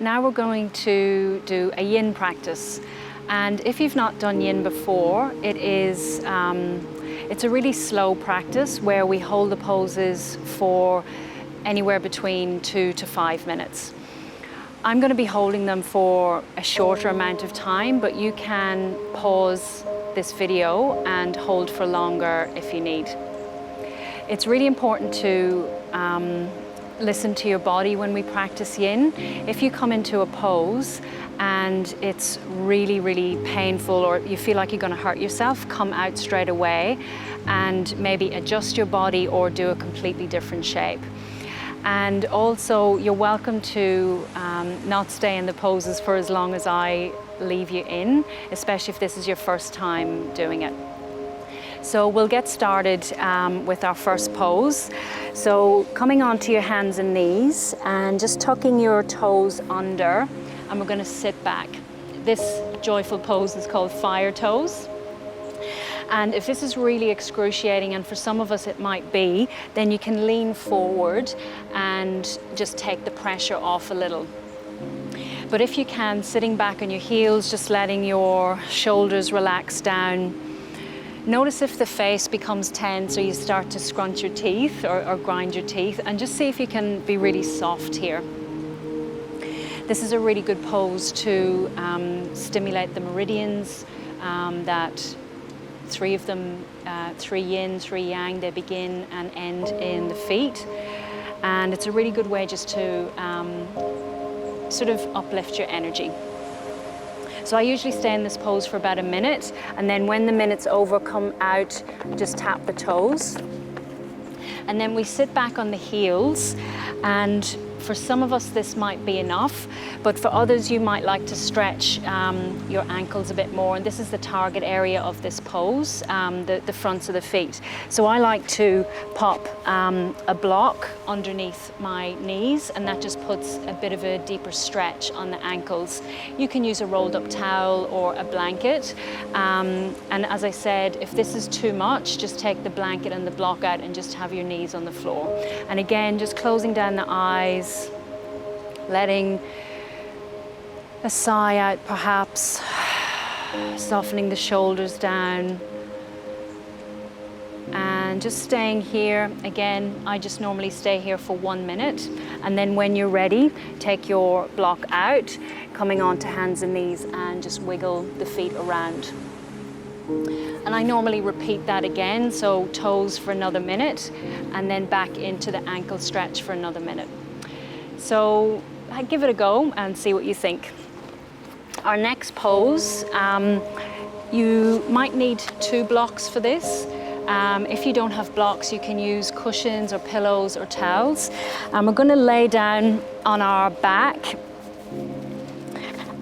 now we're going to do a yin practice. And if you've not done yin before, it's a really slow practice where we hold the poses for anywhere between 2 to 5 minutes. I'm going to be holding them for a shorter amount of time, but you can pause this video and hold for longer if you need. It's really important to listen to your body when we practice yin. If you come into a pose and it's really, really painful, or you feel like you're going to hurt yourself, come out straight away and maybe adjust your body or do a completely different shape. And also, you're welcome to not stay in the poses for as long as I leave you in, especially if this is your first time doing it. So we'll get started with our first pose. So coming onto your hands and knees and just tucking your toes under, and we're going to sit back. This joyful pose is called fire toes. And if this is really excruciating, and for some of us it might be, then you can lean forward and just take the pressure off a little. But if you can, sitting back on your heels, just letting your shoulders relax down. Notice if the face becomes tense or you start to scrunch your teeth or grind your teeth, and just see if you can be really soft here. This is a really good pose to stimulate the meridians, that 3 of them, 3 yin, 3 yang, they begin and end in the feet. And it's a really good way just to sort of uplift your energy. So I usually stay in this pose for about a minute, and then when the minute's over, come out, just tap the toes. And then we sit back on the heels, and for some of us this might be enough, but for others you might like to stretch your ankles a bit more, and this is the target area of this pose, the fronts of the feet. So I like to pop a block underneath my knees, and that just puts a bit of a deeper stretch on the ankles. You can use a rolled up towel or a blanket, and as I said, if this is too much, just take the blanket and the block out and just have your knees on the floor. And again, just closing down the eyes, letting a sigh out perhaps, softening the shoulders down, and just staying here. Again, I just normally stay here for 1 minute, and then when you're ready, take your block out, coming onto hands and knees, and just wiggle the feet around. And I normally repeat that again, so toes for another minute, and then back into the ankle stretch for another minute. So give it a go and see what you think. Our next pose, you might need 2 blocks for this. If you don't have blocks, you can use cushions or pillows or towels. And we're going to lay down on our back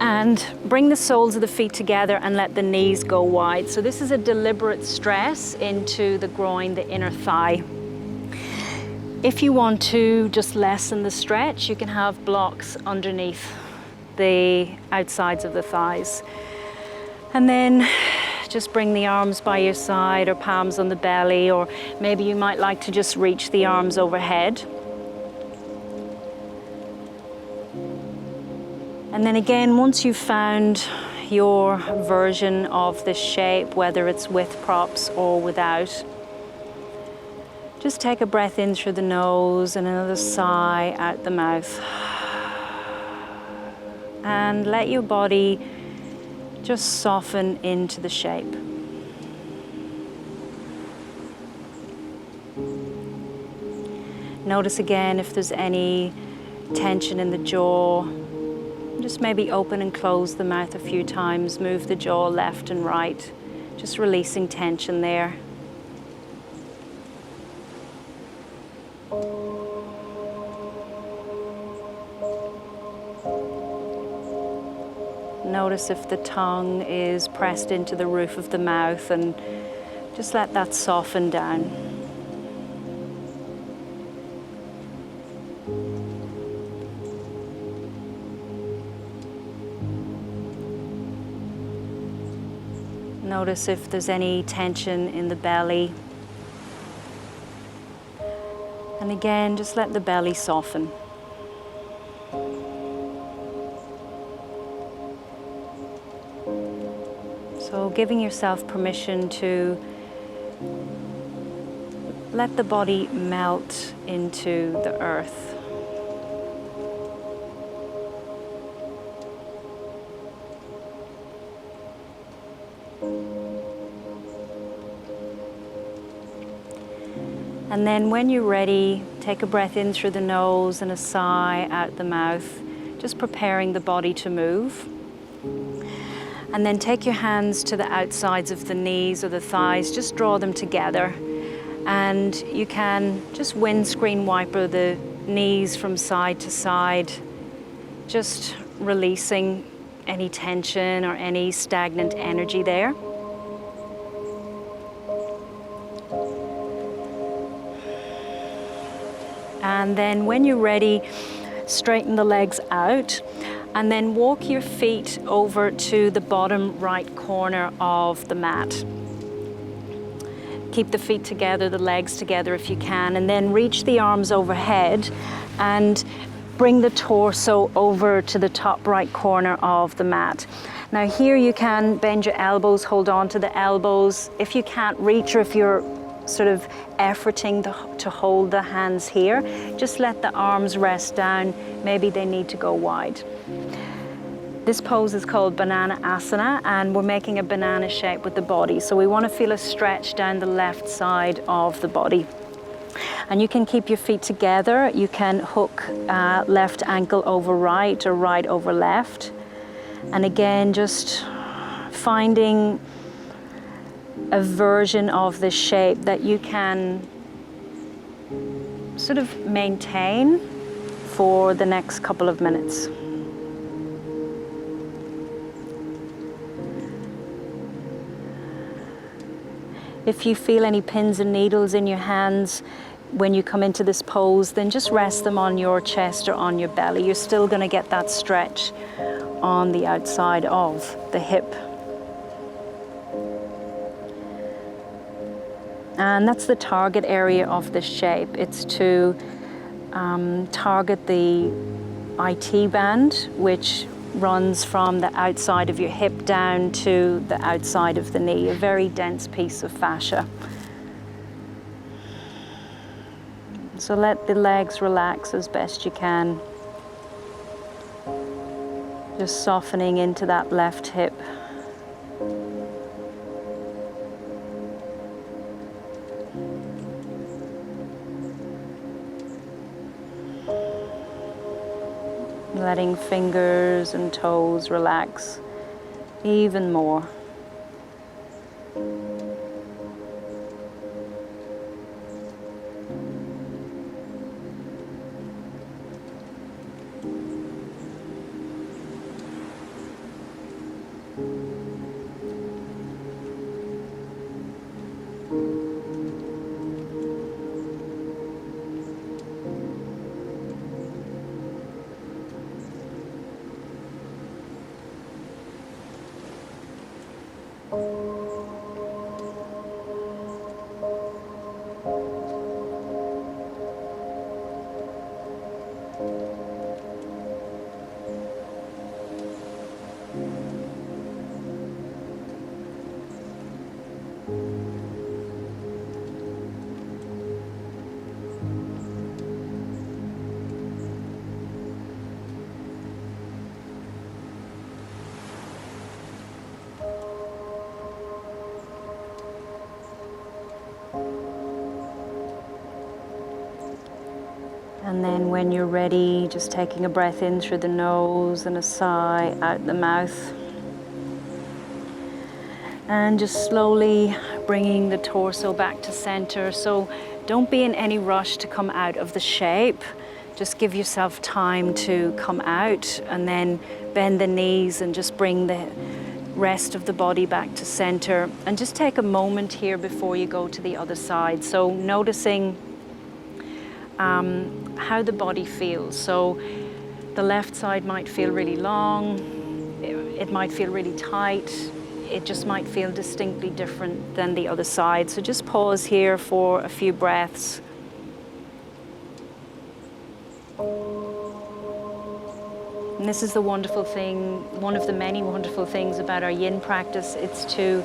and bring the soles of the feet together and let the knees go wide. So this is a deliberate stress into the groin, the inner thigh. If you want to just lessen the stretch, you can have blocks underneath the outsides of the thighs. And then just bring the arms by your side or palms on the belly, or maybe you might like to just reach the arms overhead. And then again, once you've found your version of this shape, whether it's with props or without, just take a breath in through the nose and another sigh out the mouth. And let your body just soften into the shape. Notice again if there's any tension in the jaw. Just maybe open and close the mouth a few times, move the jaw left and right, just releasing tension there. Notice if the tongue is pressed into the roof of the mouth, and just let that soften down. Notice if there's any tension in the belly. And again, just let the belly soften. So giving yourself permission to let the body melt into the earth. And then when you're ready, take a breath in through the nose and a sigh out the mouth, just preparing the body to move. And then take your hands to the outsides of the knees or the thighs, just draw them together. And you can just windscreen wiper the knees from side to side, just releasing any tension or any stagnant energy there. And then when you're ready, straighten the legs out and then walk your feet over to the bottom right corner of the mat. Keep the feet together, the legs together if you can, and then reach the arms overhead and bring the torso over to the top right corner of the mat. Now here you can bend your elbows, hold on to the elbows. If you can't reach or if you're sort of efforting to hold the hands here, just let the arms rest down. Maybe they need to go wide. This pose is called Banana Asana, and we're making a banana shape with the body. So we want to feel a stretch down the left side of the body. And you can keep your feet together. You can hook left ankle over right or right over left. And again, just finding a version of this shape that you can sort of maintain for the next couple of minutes. If you feel any pins and needles in your hands when you come into this pose, then just rest them on your chest or on your belly. You're still going to get that stretch on the outside of the hip. And that's the target area of this shape. It's to target the IT band, which runs from the outside of your hip down to the outside of the knee, a very dense piece of fascia. So let the legs relax as best you can. Just softening into that left hip. Letting fingers and toes relax even more. And then when you're ready, just taking a breath in through the nose and a sigh out the mouth. And just slowly bringing the torso back to center. So don't be in any rush to come out of the shape. Just give yourself time to come out and then bend the knees and just bring the rest of the body back to center. And just take a moment here before you go to the other side. So noticing how the body feels. So the left side might feel really long, it might feel really tight, it just might feel distinctly different than the other side. So just pause here for a few breaths. And this is the wonderful thing, one of the many wonderful things about our yin practice. It's to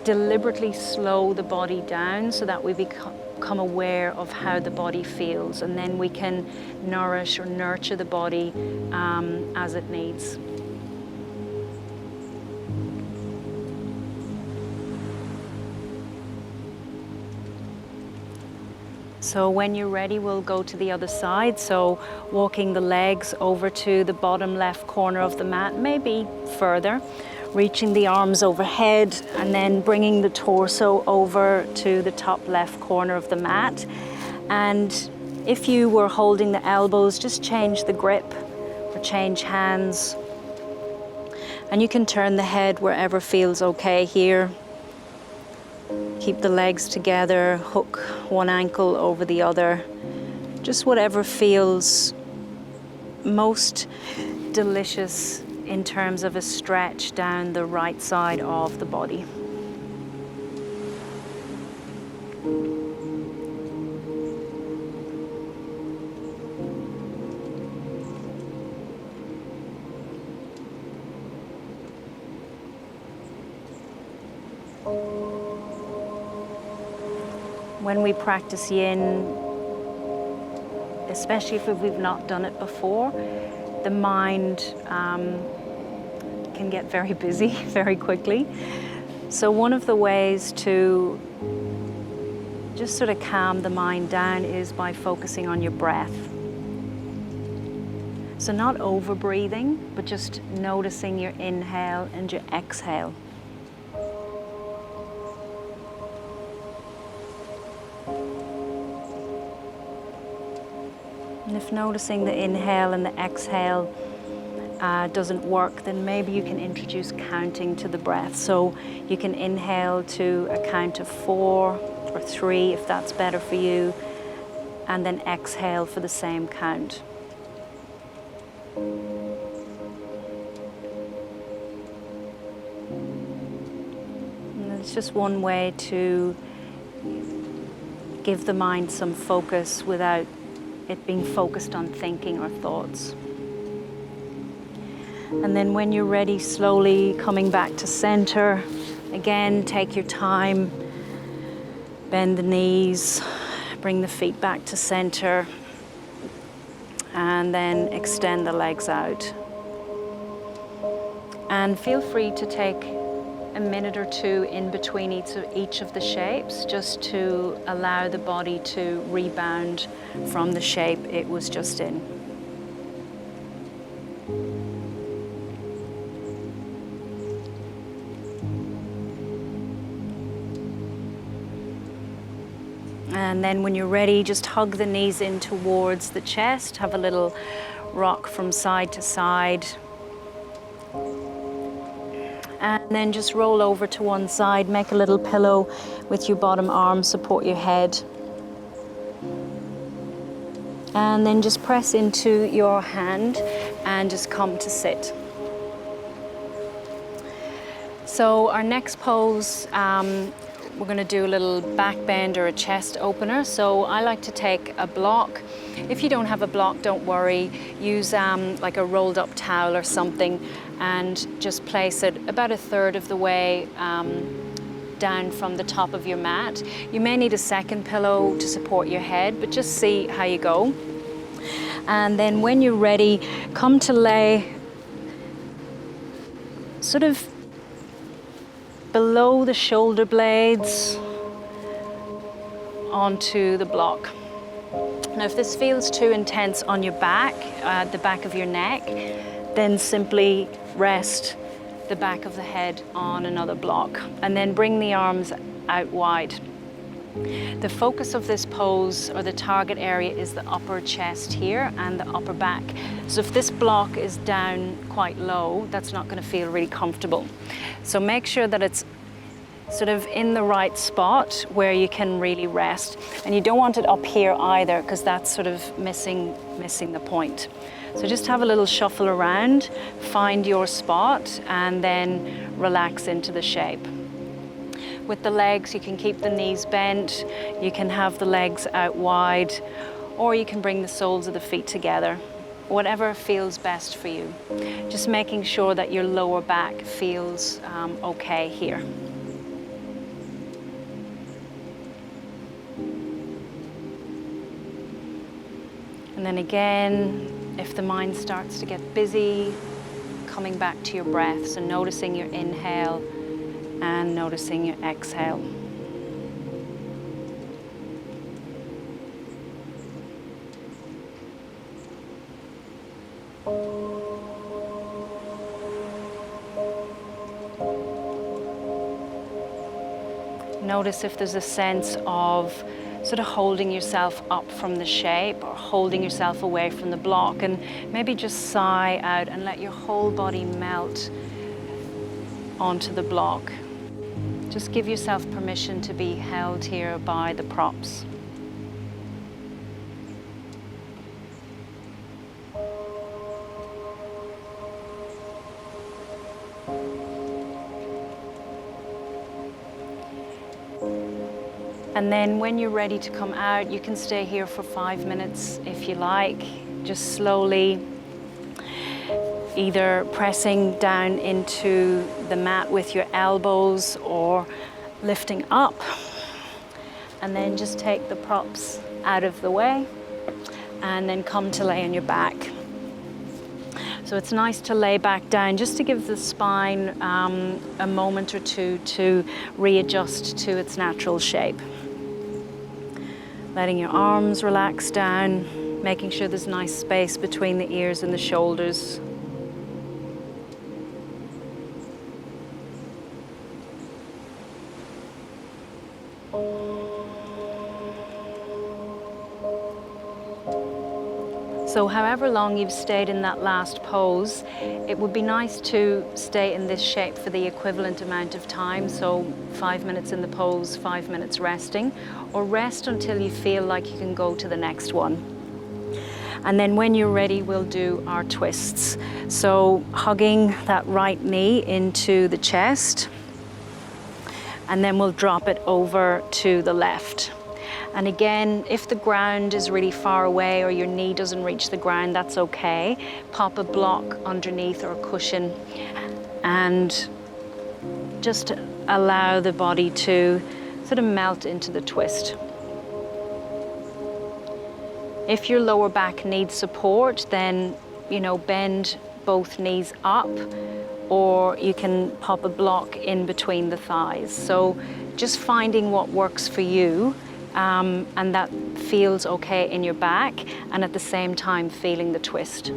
deliberately slow the body down so that we become aware of how the body feels, and then we can nourish or nurture the body as it needs. So when you're ready, we'll go to the other side. So walking the legs over to the bottom left corner of the mat, maybe further, reaching the arms overhead and then bringing the torso over to the top left corner of the mat. And if you were holding the elbows, just change the grip or change hands. And you can turn the head wherever feels okay here. Keep the legs together, hook one ankle over the other. Just whatever feels most delicious in terms of a stretch down the right side of the body. When we practice yin, especially if we've not done it before, the mind can get very busy very quickly. So one of the ways to just sort of calm the mind down is by focusing on your breath. So not over breathing, but just noticing your inhale and your exhale. And if noticing the inhale and the exhale doesn't work, then maybe you can introduce counting to the breath. So you can inhale to a count of 4 or 3 if that's better for you, and then exhale for the same count. And it's just one way to give the mind some focus without it being focused on thinking or thoughts. And then when you're ready, slowly coming back to center. Again, take your time, bend the knees, bring the feet back to center, and then extend the legs out. And feel free to take a minute or two in between each of the shapes, just to allow the body to rebound from the shape it was just in. And then when you're ready, just hug the knees in towards the chest, have a little rock from side to side. And then just roll over to one side, make a little pillow with your bottom arm, support your head. And then just press into your hand and just come to sit. So our next pose, we're going to do a little back bend or a chest opener. So I like to take a block. If you don't have a block, don't worry. Use like a rolled up towel or something, and just place it about a third of the way down from the top of your mat. You may need a second pillow to support your head, but just see how you go. And then when you're ready, come to lay sort of below the shoulder blades onto the block. Now, if this feels too intense on your back, the back of your neck, then simply rest the back of the head on another block, and then bring the arms out wide. The focus of this pose, or the target area, is the upper chest here and the upper back. So if this block is down quite low, that's not going to feel really comfortable. So make sure that it's sort of in the right spot where you can really rest. And you don't want it up here either, because that's sort of missing the point. So just have a little shuffle around, find your spot, and then relax into the shape. With the legs, you can keep the knees bent, you can have the legs out wide, or you can bring the soles of the feet together. whatever feels best for you. Just making sure that your lower back feels okay here. And then again, if the mind starts to get busy, coming back to your breath, so noticing your inhale and noticing your exhale. Notice if there's a sense of sort of holding yourself up from the shape or holding yourself away from the block, and maybe just sigh out and let your whole body melt onto the block. Just give yourself permission to be held here by the props. And then when you're ready to come out, you can stay here for 5 minutes if you like. Just slowly either pressing down into the mat with your elbows or lifting up. And then just take the props out of the way and then come to lay on your back. So it's nice to lay back down just to give the spine a moment or two to readjust to its natural shape. Letting your arms relax down, making sure there's nice space between the ears and the shoulders. So however long you've stayed in that last pose, it would be nice to stay in this shape for the equivalent amount of time. So 5 minutes in the pose, 5 minutes resting, or rest until you feel like you can go to the next one. And then when you're ready, we'll do our twists. So hugging that right knee into the chest, and then we'll drop it over to the left. And again, if the ground is really far away or your knee doesn't reach the ground, that's okay. Pop a block underneath or a cushion and just allow the body to sort of melt into the twist. If your lower back needs support, then, bend both knees up, or you can pop a block in between the thighs. So just finding what works for you. And that feels okay in your back, and at the same time feeling the twist.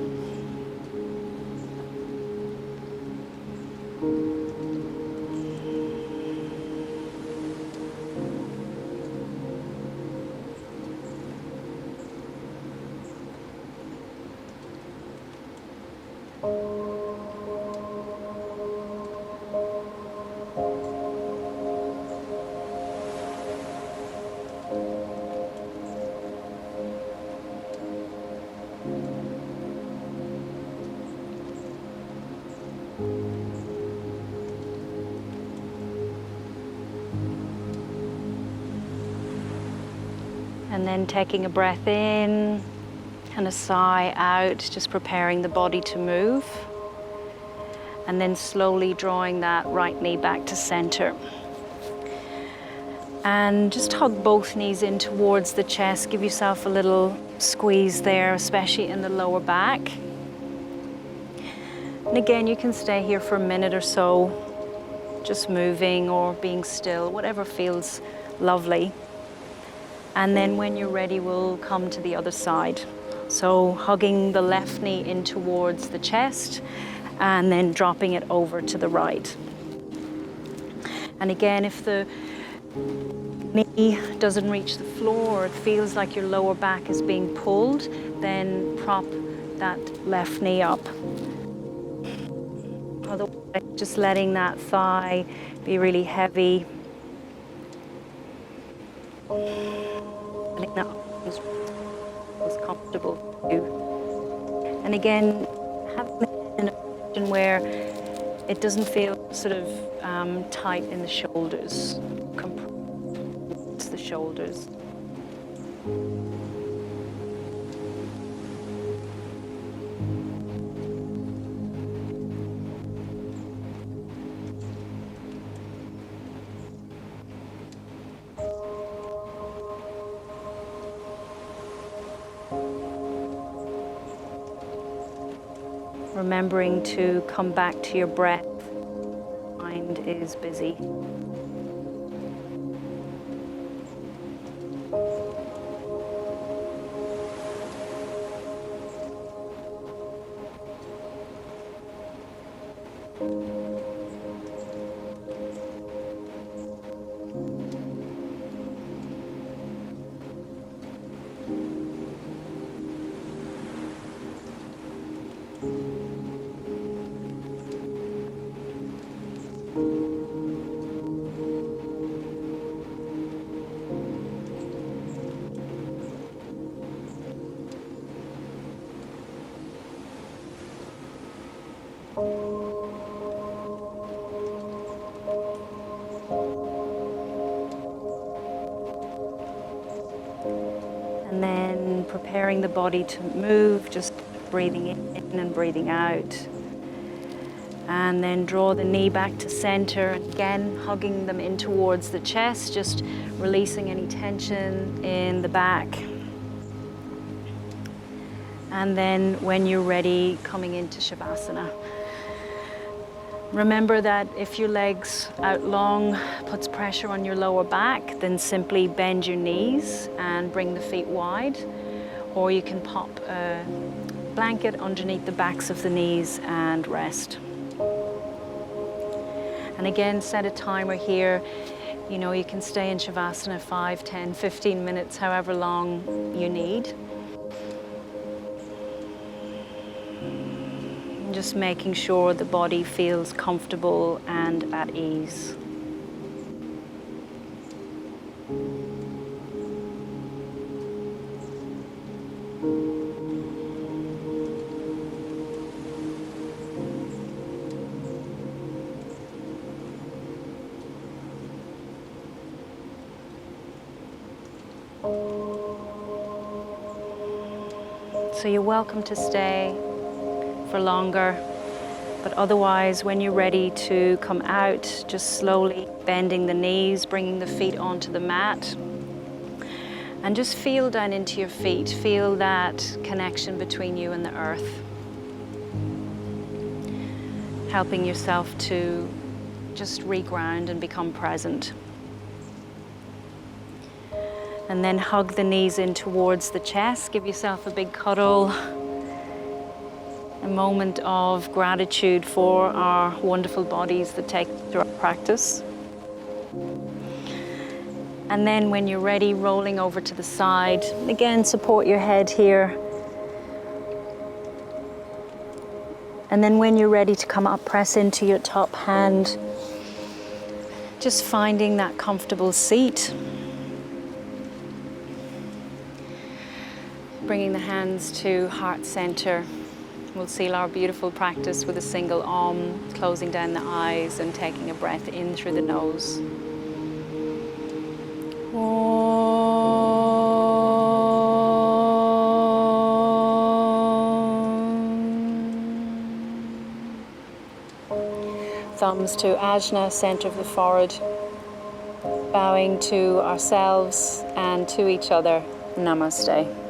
And then taking a breath in and a sigh out, just preparing the body to move. And then slowly drawing that right knee back to center. And just hug both knees in towards the chest. Give yourself a little squeeze there, especially in the lower back. And again, you can stay here for a minute or so, just moving or being still, whatever feels lovely. And then when you're ready, we'll come to the other side. So hugging the left knee in towards the chest and then dropping it over to the right. And again, if the knee doesn't reach the floor or it feels like your lower back is being pulled, then prop that left knee up. Otherwise, just letting that thigh be really heavy. Letting that was comfortable for you. And again, having it in a position where it doesn't feel sort of tight in the shoulders, compress the shoulders. remembering to come back to your breath. Mind is busy. And then preparing the body to move, just breathing in and breathing out. And then draw the knee back to center, again hugging them in towards the chest, just releasing any tension in the back. And then when you're ready, coming into Shavasana. Remember that if your legs out long puts pressure on your lower back, then simply bend your knees and bring the feet wide. Or you can pop a blanket underneath the backs of the knees and rest. And again, set a timer here. You know, you can stay in Shavasana 5, 10, 15 minutes, however long you need. Just making sure the body feels comfortable and at ease. So you're welcome to stay for longer, but otherwise when you're ready to come out, just slowly bending the knees, bringing the feet onto the mat, and just feel down into your feet. Feel that connection between you and the earth, helping yourself to just reground and become present. And then hug the knees in towards the chest, give yourself a big cuddle. A moment of gratitude for our wonderful bodies that take through our practice. And then when you're ready, rolling over to the side. Again, support your head here. And then when you're ready to come up, press into your top hand. Just finding that comfortable seat. Bringing the hands to heart center. We'll seal our beautiful practice with a single Om, closing down the eyes and taking a breath in through the nose. Thumbs to Ajna, center of the forehead. Bowing to ourselves and to each other. Namaste.